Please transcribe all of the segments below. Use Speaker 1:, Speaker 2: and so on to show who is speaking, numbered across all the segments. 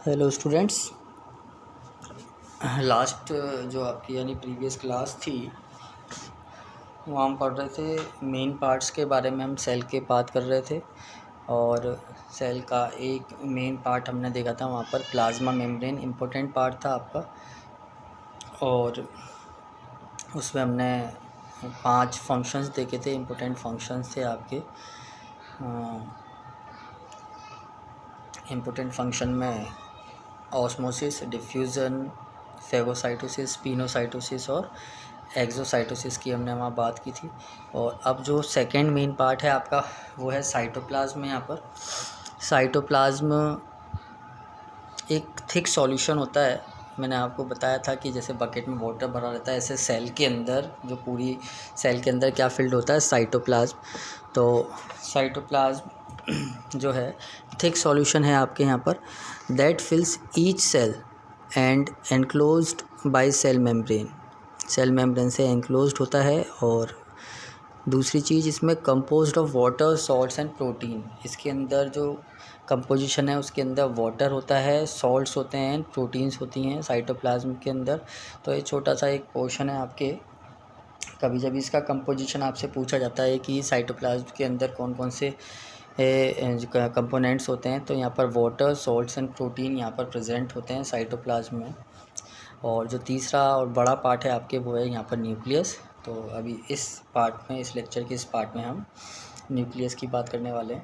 Speaker 1: Hello students. Last जो आपकी यानी प्रीवियस क्लास थी वहाँ हम पढ़ रहे थे मेन पार्ट्स के बारे में। हम सेल के बात कर रहे थे और सेल का एक मेन पार्ट हमने देखा था वहाँ पर प्लाज्मा मेम्ब्रेन इम्पोर्टेंट पार्ट था आपका। और उसमें हमने 5 फंक्शंस देखे थे, इम्पोर्टेंट फंक्शंस थे आपके। इम्पोर्टेंट फंक्शन में ऑस्मोसिस, डिफ्यूज़न, फेगोसाइटोसिस, पिनोसाइटोसिस और एक्सोसाइटोसिस की हमने वहाँ बात की थी। और अब जो सेकंड मेन पार्ट है आपका वो है साइटोप्लाज्म। यहाँ पर साइटोप्लाज्म एक थिक सॉल्यूशन होता है। मैंने आपको बताया था कि जैसे बकेट में वाटर भरा रहता है, ऐसे सेल के अंदर जो पूरी सेल के अंदर क्या फिल्ड होता है, साइटोप्लाज्म। तो साइटोप्लाज्म जो है थिक सॉल्यूशन है आपके यहाँ पर, that fills each cell and enclosed by cell membrane. Cell membrane से एनक्लोज्ड होता है। और दूसरी चीज़, इसमें composed of water, salts and protein. इसके अंदर जो कंपोजिशन है उसके अंदर वाटर होता है, सॉल्ट्स होते हैं, प्रोटीन्स होती हैं साइटोप्लाज्म के अंदर। तो ये छोटा सा एक पोर्शन है आपके। कभी जब इसका कंपोजिशन आपसे पूछा जाता है कि साइटोप्लाज्म के अंदर कौन कौन से कंपोनेंट्स होते हैं, तो यहाँ पर वाटर, सॉल्ट्स एंड प्रोटीन यहाँ पर प्रेजेंट होते हैं साइटोप्लाज्म में। और जो तीसरा और बड़ा पार्ट है आपके वो है यहाँ पर न्यूक्लियस। तो अभी इस पार्ट में, इस लेक्चर के इस पार्ट में हम न्यूक्लियस की बात करने वाले हैं।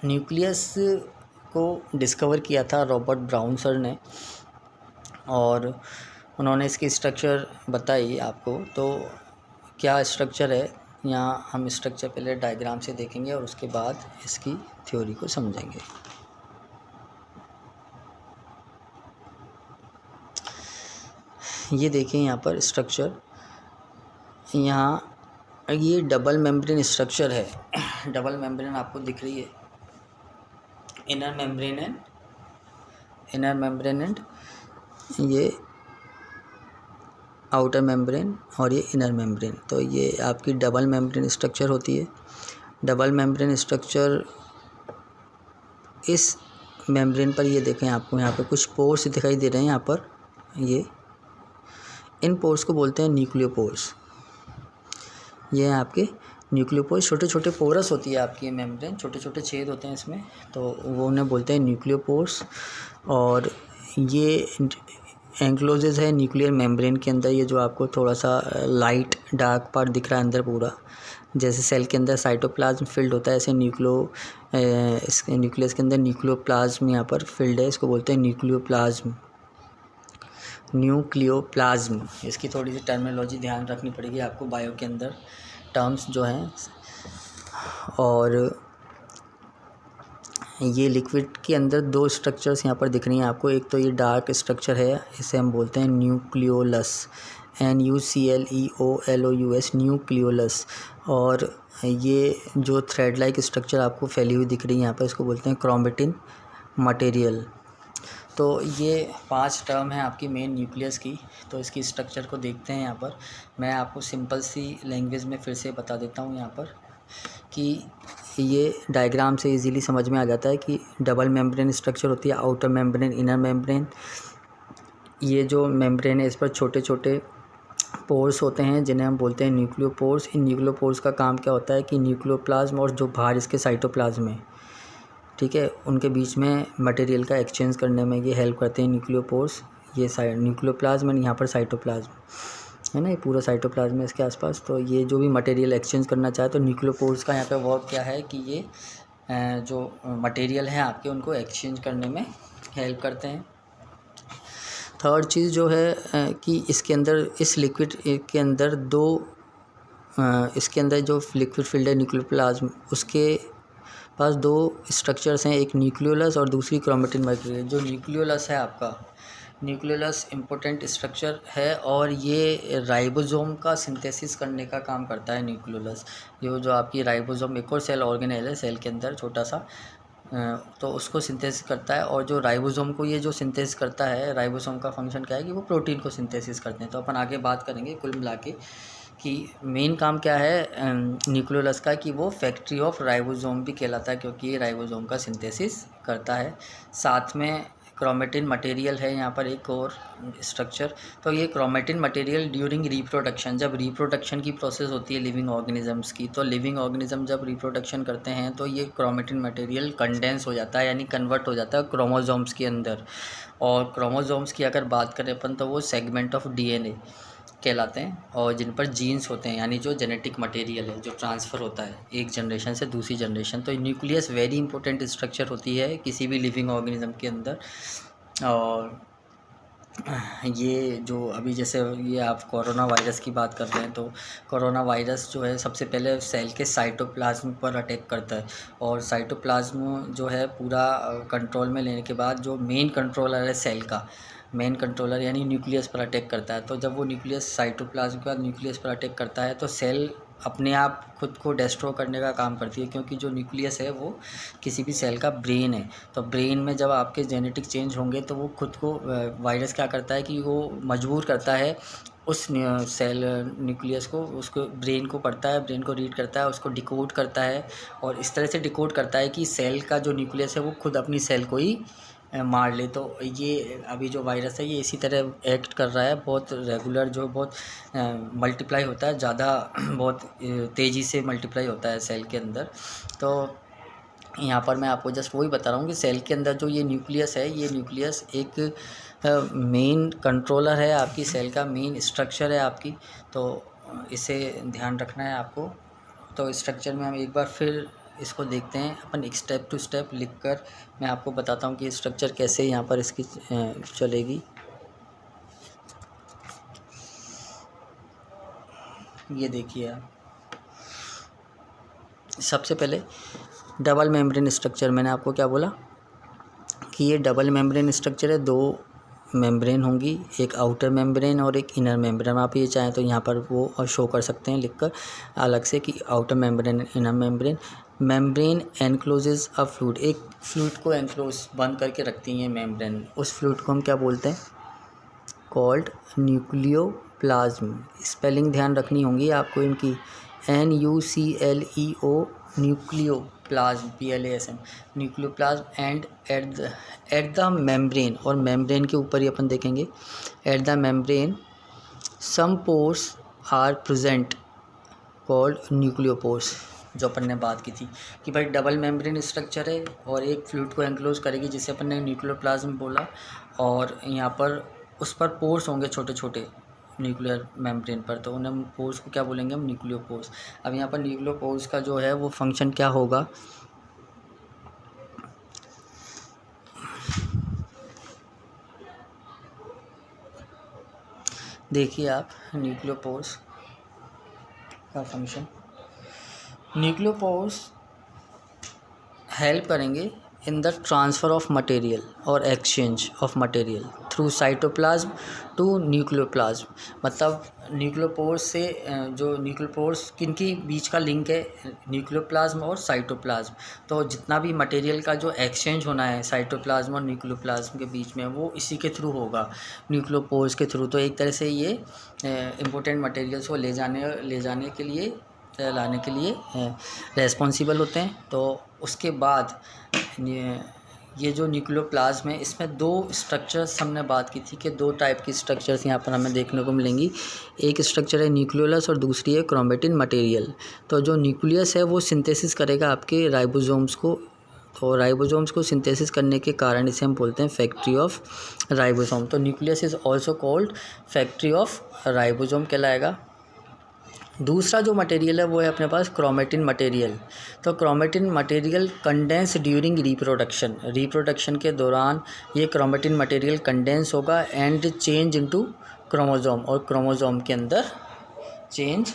Speaker 1: न्यूक्लियस को डिस्कवर किया था रॉबर्ट ब्राउन सर ने और उन्होंने इसकी स्ट्रक्चर बताई आपको। तो क्या स्ट्रक्चर है, यहाँ हम स्ट्रक्चर पहले डायग्राम से देखेंगे और उसके बाद इसकी थ्योरी को समझेंगे। ये देखें यहाँ पर स्ट्रक्चर, यहाँ ये डबल मेम्ब्रेन स्ट्रक्चर है। डबल मेम्ब्रेन आपको दिख रही है, इनर मेम्ब्रेन एंड ये आउटर मेम्ब्रेन और ये इनर मेम्ब्रेन। तो ये आपकी डबल मेम्ब्रेन स्ट्रक्चर होती है। डबल मेम्ब्रेन स्ट्रक्चर, इस मेम्ब्रेन पर ये देखें आपको यहाँ पर कुछ पोर्स दिखाई दे रहे हैं। यहाँ पर ये इन पोर्स को बोलते हैं न्यूक्लियोपोर्स। ये हैं आपके न्यूक्लियोपोर्स। छोटे छोटे पोरस होती है आपकी मेम्ब्रेन, छोटे छोटे छेद होते हैं इसमें, तो वो उन्हें बोलते हैं न्यूक्लियोपोर्स। और ये एंक्लोजेज है न्यूक्लियर मेम्ब्रेन के अंदर। ये जो आपको थोड़ा सा लाइट डार्क पार्ट दिख रहा है अंदर पूरा, जैसे सेल के अंदर साइटोप्लाज्म फील्ड होता है, ऐसे न्यूक्लियस के अंदर न्यूक्लियोप्लाज्म यहाँ पर फील्ड है। इसको बोलते हैं न्यूक्लियोप्लाज्म। इसकी थोड़ी सी टर्मिनोलॉजी ध्यान रखनी पड़ेगी आपको बायो के अंदर, टर्म्स जो हैं। और ये लिक्विड के अंदर 2 स्ट्रक्चर्स यहाँ पर दिख रही हैं आपको। एक तो ये डार्क स्ट्रक्चर है, इसे हम बोलते हैं न्यूक्लियोलस, NUCLEOLOUS, न्यूक्लियोलस। और ये जो थ्रेड लाइक स्ट्रक्चर आपको फैली हुई दिख रही है यहाँ पर, इसको बोलते हैं क्रोमेटिन मटेरियल। तो ये 5 टर्म हैं आपकी मेन न्यूक्लियस की। तो इसकी स्ट्रक्चर को देखते हैं यहाँ पर। मैं आपको सिंपल सी लैंग्वेज में फिर से बता देता हूँ यहाँ पर कि ये डायग्राम से इजीली समझ में आ जाता है कि डबल मेम्ब्रेन स्ट्रक्चर होती है, आउटर मेम्ब्रेन, इनर मेम्ब्रेन। ये जो मेम्ब्रेन है इस पर छोटे छोटे पोर्स होते हैं जिन्हें हम बोलते हैं न्यूक्लियोपोर्स। इन न्यूक्लियोपोर्स का काम क्या होता है कि न्यूक्लियोप्लाज्म और जो बाहर इसके साइटोप्लाज्म है, ठीक है, उनके बीच में मटेरियल का एक्सचेंज करने में ये हेल्प करते हैं न्यूक्लियोपोर्स। ये न्यूक्लियोप्लाज्म एंड यहाँ पर साइटोप्लाज्म है ना, ये पूरा साइटोप्लाज्म है इसके आसपास। तो ये जो भी मटेरियल एक्सचेंज करना चाहे तो न्यूक्लियोपोर्स का यहाँ पे वर्क क्या है कि ये जो मटेरियल है आपके उनको एक्सचेंज करने में हेल्प करते हैं। थर्ड चीज़ जो है कि इसके अंदर, इस लिक्विड के अंदर इसके अंदर जो लिक्विड फील्ड है न्यूक्लियोप्लाज्म, उसके पास 2 स्ट्रक्चर्स हैं, एक न्यूक्लियोलस और दूसरी क्रोमेटिन मटेरियल। जो न्यूक्लियोलस है आपका, न्यूक्लियोलस इम्पोर्टेंट स्ट्रक्चर है और ये राइबोसोम का सिंथेसिस करने का काम करता है न्यूक्लियोलस। ये जो आपकी राइबोसोम एक और सेल ऑर्गेनेल है सेल के अंदर छोटा सा, तो उसको सिंथेसिस करता है। और जो राइबोसोम को ये जो सिंथेसिस करता है, राइबोसोम का फंक्शन क्या है कि वो प्रोटीन को सिंथेसिस करते हैं। तो अपन आगे बात करेंगे कुल मिला के कि मेन काम क्या है न्यूक्लियोलस का, कि वो फैक्ट्री ऑफ राइबोसोम भी कहलाता है, क्योंकि ये राइबोसोम का सिंथेसिस करता है। साथ में क्रोमेटिन मटेरियल है यहाँ पर एक और स्ट्रक्चर। तो ये क्रोमेटिन मटेरियल ड्यूरिंग रिप्रोडक्शन, जब रिप्रोडक्शन की प्रोसेस होती है लिविंग ऑर्गेनिजम्स की, तो लिविंग ऑर्गेनिज्म जब रिप्रोडक्शन करते हैं तो ये क्रोमेटिन मटेरियल कंडेंस हो जाता है, यानी कन्वर्ट हो जाता है क्रोमोसोम्स के अंदर। और क्रोमोसोम्स की अगर बात करें अपन, तो वो सेगमेंट ऑफ डीएनए कहलाते हैं, और जिन पर जीन्स होते हैं, यानी जो जेनेटिक मटेरियल है जो ट्रांसफ़र होता है एक जनरेशन से दूसरी जनरेशन। तो न्यूक्लियस वेरी इंपॉर्टेंट स्ट्रक्चर होती है किसी भी लिविंग ऑर्गेनिज्म के अंदर। और ये जो अभी जैसे ये आप कोरोना वायरस की बात कर रहे हैं, तो कोरोना वायरस जो है सबसे पहले सेल के साइटोप्लाज्म पर अटैक करता है, और साइटोप्लाज्म जो है पूरा कंट्रोल में लेने के बाद जो मेन कंट्रोलर है सेल का, मेन कंट्रोलर यानी न्यूक्लियस पर अटैक करता है। तो जब वो न्यूक्लियस साइटोप्लाज्म के बाद न्यूक्लियस पर अटैक करता है, तो सेल अपने आप खुद को डिस्ट्रॉय करने का काम करती है, क्योंकि जो न्यूक्लियस है वो किसी भी सेल का ब्रेन है। तो ब्रेन में जब आपके जेनेटिक चेंज होंगे, तो वो खुद को वायरस क्या करता है कि वो मजबूर करता है उस सेल न्यूक्लियस को, उसको ब्रेन को पढ़ता है, ब्रेन को रीड करता है, उसको डिकोड करता है, और इस तरह से डिकोड करता है कि सेल का जो न्यूक्लियस है वो खुद अपनी सेल को ही मार ले। तो ये अभी जो वायरस है ये इसी तरह एक्ट कर रहा है, बहुत रेगुलर, जो बहुत मल्टीप्लाई होता है, ज़्यादा बहुत तेज़ी से मल्टीप्लाई होता है सेल के अंदर। तो यहाँ पर मैं आपको जस्ट वही बता रहा हूँ कि सेल के अंदर जो ये न्यूक्लियस है, ये न्यूक्लियस एक मेन कंट्रोलर है आपकी सेल का, मेन स्ट्रक्चर है आपकी। तो इसे ध्यान रखना है आपको। तो स्ट्रक्चर में हम एक बार फिर इसको देखते हैं अपन, एक स्टेप टू स्टेप लिखकर मैं आपको बताता हूँ कि स्ट्रक्चर कैसे यहाँ पर इसकी चलेगी। ये देखिए आप, सबसे पहले डबल मेम्ब्रेन स्ट्रक्चर। मैंने आपको क्या बोला कि ये डबल मेम्ब्रेन स्ट्रक्चर है, दो मेम्ब्रेन होंगी, एक आउटर मेम्ब्रेन और एक इनर मेम्ब्रेन। आप ये चाहें तो यहाँ पर वो शो कर सकते हैं लिखकर अलग से कि outer membrane inner membrane. Membrane encloses अ फ्लूइड, एक फ्लूइड को एनक्लोज बंद करके रखती हैं मेम्ब्रेन। उस फ्लूइड को हम क्या बोलते हैं? Called nucleoplasm. स्पेलिंग ध्यान रखनी होंगी आपको इनकी, NUCLEO nucleoplasm, PLASM nucleoplasm. And at the membrane, और मेम्ब्रेन के ऊपर ही अपन देखेंगे, at the membrane some pores are present called nucleopores. जो अपन ने बात की थी कि भाई डबल मेम्ब्रेन स्ट्रक्चर है और एक फ्लूइड को एनक्लोज करेगी जिसे अपन ने न्यूक्लियोप्लाज्म बोला, और यहाँ पर उस पर पोर्स होंगे छोटे छोटे न्यूक्लियर मेम्ब्रेन पर, तो उन्हें पोर्स को क्या बोलेंगे हम? न्यूक्लियोपोर्स। अब यहाँ पर न्यूक्लियोपोर्स का जो है वो फंक्शन क्या होगा? देखिए आप, न्यूक्लियोपोर्स का फंक्शन, न्यूक्लियोपोर्स हेल्प करेंगे in the transfer of material और exchange of material through cytoplasm to nucleoplasm. मतलब न्यूक्लियोपोर्स से जो न्यूक्लियोपोर्स किनकी बीच का लिंक है? न्यूक्लियोप्लाज्म और साइटोप्लाज्म। तो जितना भी मटेरियल का जो एक्सचेंज होना है साइटोप्लाज्म और न्यूक्लियोप्लाज्म के बीच में, वो इसी के थ्रू होगा, न्यूक्लियोपोर्स के थ्रू। तो एक तरह से ये इम्पोर्टेंट मटेरियल्स को लाने के लिए रेस्पॉन्सिबल होते हैं। तो उसके बाद ये जो न्यूक्लियोप्लाज्म है, इसमें दो स्ट्रक्चर्स हमने बात की थी कि दो टाइप की स्ट्रक्चर्स यहाँ पर हमें देखने को मिलेंगी। एक स्ट्रक्चर है न्यूक्लियोलस और दूसरी है क्रोमेटिन मटेरियल। तो जो न्यूक्लियस है वो सिंथेसिस करेगा आपके राइबोसोम्स को, तो राइबोसोम्स को सिंथेसिस करने के कारण इसे हम बोलते हैं फैक्ट्री ऑफ राइबोसोम। तो nucleus is also called factory of ribosome कहलाएगा। दूसरा जो मटेरियल है वो है अपने पास क्रोमेटिन मटेरियल। तो chromatin material condense during reproduction के दौरान ये क्रोमेटिन मटेरियल कंडेंस होगा एंड चेंज इनटू क्रोमोसोम, और क्रोमोसोम के अंदर चेंज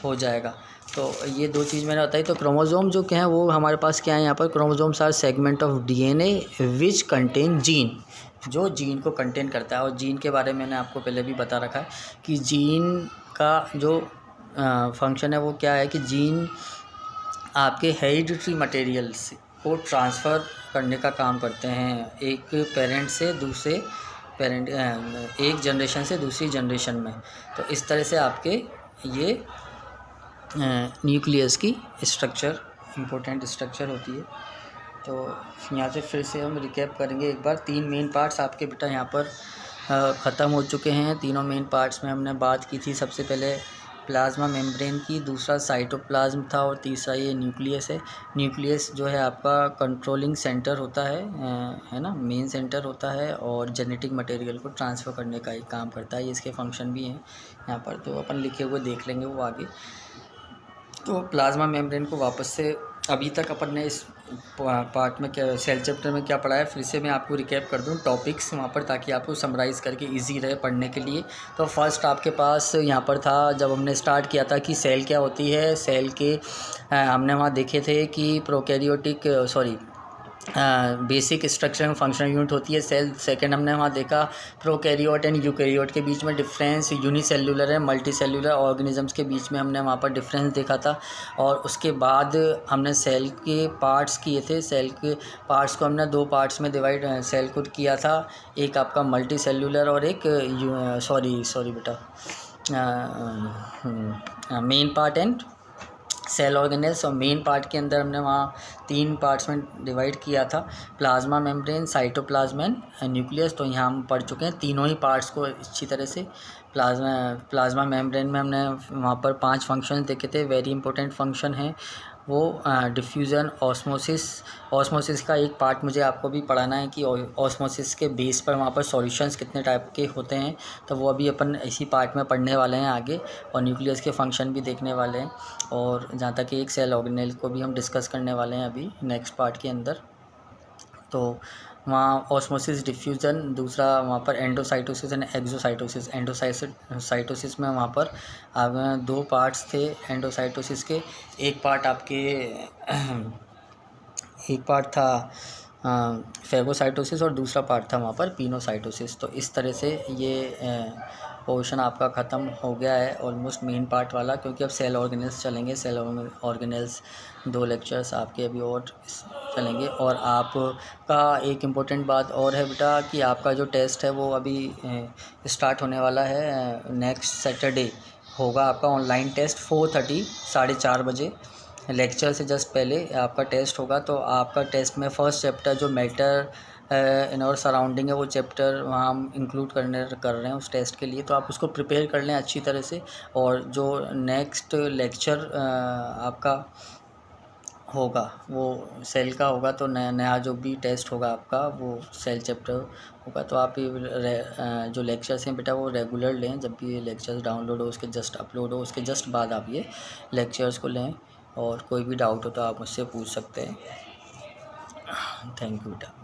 Speaker 1: हो जाएगा। तो ये दो चीज़ मैंने बताई। तो क्रोमोसोम जो क्या है वो हमारे पास क्या है यहाँ पर? Chromosomes are segment of DNA which contain gene, जो जीन को कंटेन करता है। और जीन के बारे में मैंने आपको पहले भी बता रखा है कि जीन का जो फंक्शन है वो क्या है कि जीन आपके हेरिडिटरी मटेरियल्स को ट्रांसफ़र करने का काम करते हैं, एक पेरेंट से दूसरे पेरेंट, एक जनरेशन से दूसरी जनरेशन में। तो इस तरह से आपके ये न्यूक्लियस की स्ट्रक्चर इम्पोर्टेंट स्ट्रक्चर होती है। तो यहाँ से फिर से हम रिकैप करेंगे एक बार। 3 मेन पार्ट्स आपके बेटा यहाँ पर ख़त्म हो चुके हैं। तीनों मेन पार्ट्स में हमने बात की थी। सबसे पहले प्लाज्मा मेम्ब्रेन की, दूसरा साइटोप्लाज्म था और तीसरा ये न्यूक्लियस है। न्यूक्लियस जो है आपका कंट्रोलिंग सेंटर होता है ना, मेन सेंटर होता है और जेनेटिक मटेरियल को ट्रांसफ़र करने का एक काम करता है। ये इसके फंक्शन भी हैं यहाँ पर, तो अपन लिखे हुए देख लेंगे वो आगे। तो प्लाज्मा मेम्ब्रेन को वापस से अभी तक अपन ने इस पार्ट में क्या, सेल चैप्टर में क्या पढ़ा है, फिर से मैं आपको रिकैप कर दूं टॉपिक्स वहाँ पर, ताकि आपको समराइज़ करके इजी रहे पढ़ने के लिए। तो फर्स्ट आपके पास यहाँ पर था, जब हमने स्टार्ट किया था कि सेल क्या होती है। सेल के हमने वहाँ देखे थे कि basic structure and functional unit होती है सेल। सेकंड हमने वहाँ देखा प्रोकैरियोट एंड यूकैरियोट के बीच में डिफरेंस, यूनिसेल्युलर है मल्टी सेल्युलर ऑर्गेनिजम्स के बीच में हमने वहाँ पर डिफरेंस देखा था। और उसके बाद हमने सेल के पार्ट्स किए थे। सेल के पार्ट्स को हमने 2 पार्ट्स में डिवाइड सेल को किया था, एक आपका मल्टी सेल्युलर और एक main part and cell organelles. और मेन पार्ट के अंदर हमने वहाँ 3 पार्ट्स में डिवाइड किया था, plasma membrane, cytoplasm and nucleus. तो यहाँ हम पढ़ चुके हैं तीनों ही पार्ट्स को अच्छी तरह से। प्लाज्मा मेम्ब्रेन में हमने वहाँ पर 5 फंक्शन देखे थे। वेरी इंपॉर्टेंट फंक्शन है वो डिफ्यूज़न, ऑस्मोसिस का एक पार्ट मुझे आपको भी पढ़ाना है कि ऑस्मोसिस के बेस पर वहाँ पर सॉल्यूशंस कितने टाइप के होते हैं। तो वो अभी अपन इसी पार्ट में पढ़ने वाले हैं आगे, और न्यूक्लियस के फंक्शन भी देखने वाले हैं। और जहाँ तक एक सेल ऑर्गेनेल को भी हम डिस्कस करने वाले हैं अभी नेक्स्ट पार्ट के अंदर। तो वहाँ ऑस्मोसिस, डिफ्यूज़न, दूसरा वहाँ पर एंडोसाइटोसिस एंड एक्सोसाइटोसिस। एंडोसाइटोसिस में वहाँ पर 2 पार्ट्स थे एंडोसाइटोसिस के। एक पार्ट था फेगोसाइटोसिस और दूसरा पार्ट था वहाँ पर पिनोसाइटोसिस। तो इस तरह से ये पोर्शन आपका ख़त्म हो गया है ऑलमोस्ट मेन पार्ट वाला, क्योंकि अब सेल ऑर्गेनेल्स चलेंगे। सेल ऑर्गेनेल्स 2 लेक्चर्स आपके अभी और चलेंगे। और आपका एक इम्पोर्टेंट बात और है बेटा कि आपका जो टेस्ट है वो अभी स्टार्ट होने वाला है। नेक्स्ट सैटरडे होगा आपका ऑनलाइन टेस्ट 4:30 4:30 बजे। लेक्चर से जस्ट पहले आपका टेस्ट होगा। तो आपका टेस्ट में फर्स्ट चैप्टर जो मैटर इन और सराउंडिंग है, वो चैप्टर वहाँ हम इंक्लूड कर रहे हैं उस टेस्ट के लिए। तो आप उसको प्रिपेयर कर लें अच्छी तरह से। और जो नेक्स्ट लेक्चर आपका होगा वो सेल का होगा, तो नया जो भी टेस्ट होगा आपका वो सेल चैप्टर होगा। तो आप जो लेक्चर्स हैं बेटा वो रेगुलर लें। जब भी ये लेक्चर्स डाउनलोड हो, उसके जस्ट अपलोड हो, उसके जस्ट बाद आप ये लेक्चर्स को लें। और कोई भी डाउट हो तो आप मुझसे पूछ सकते हैं। थैंक यू बेटा।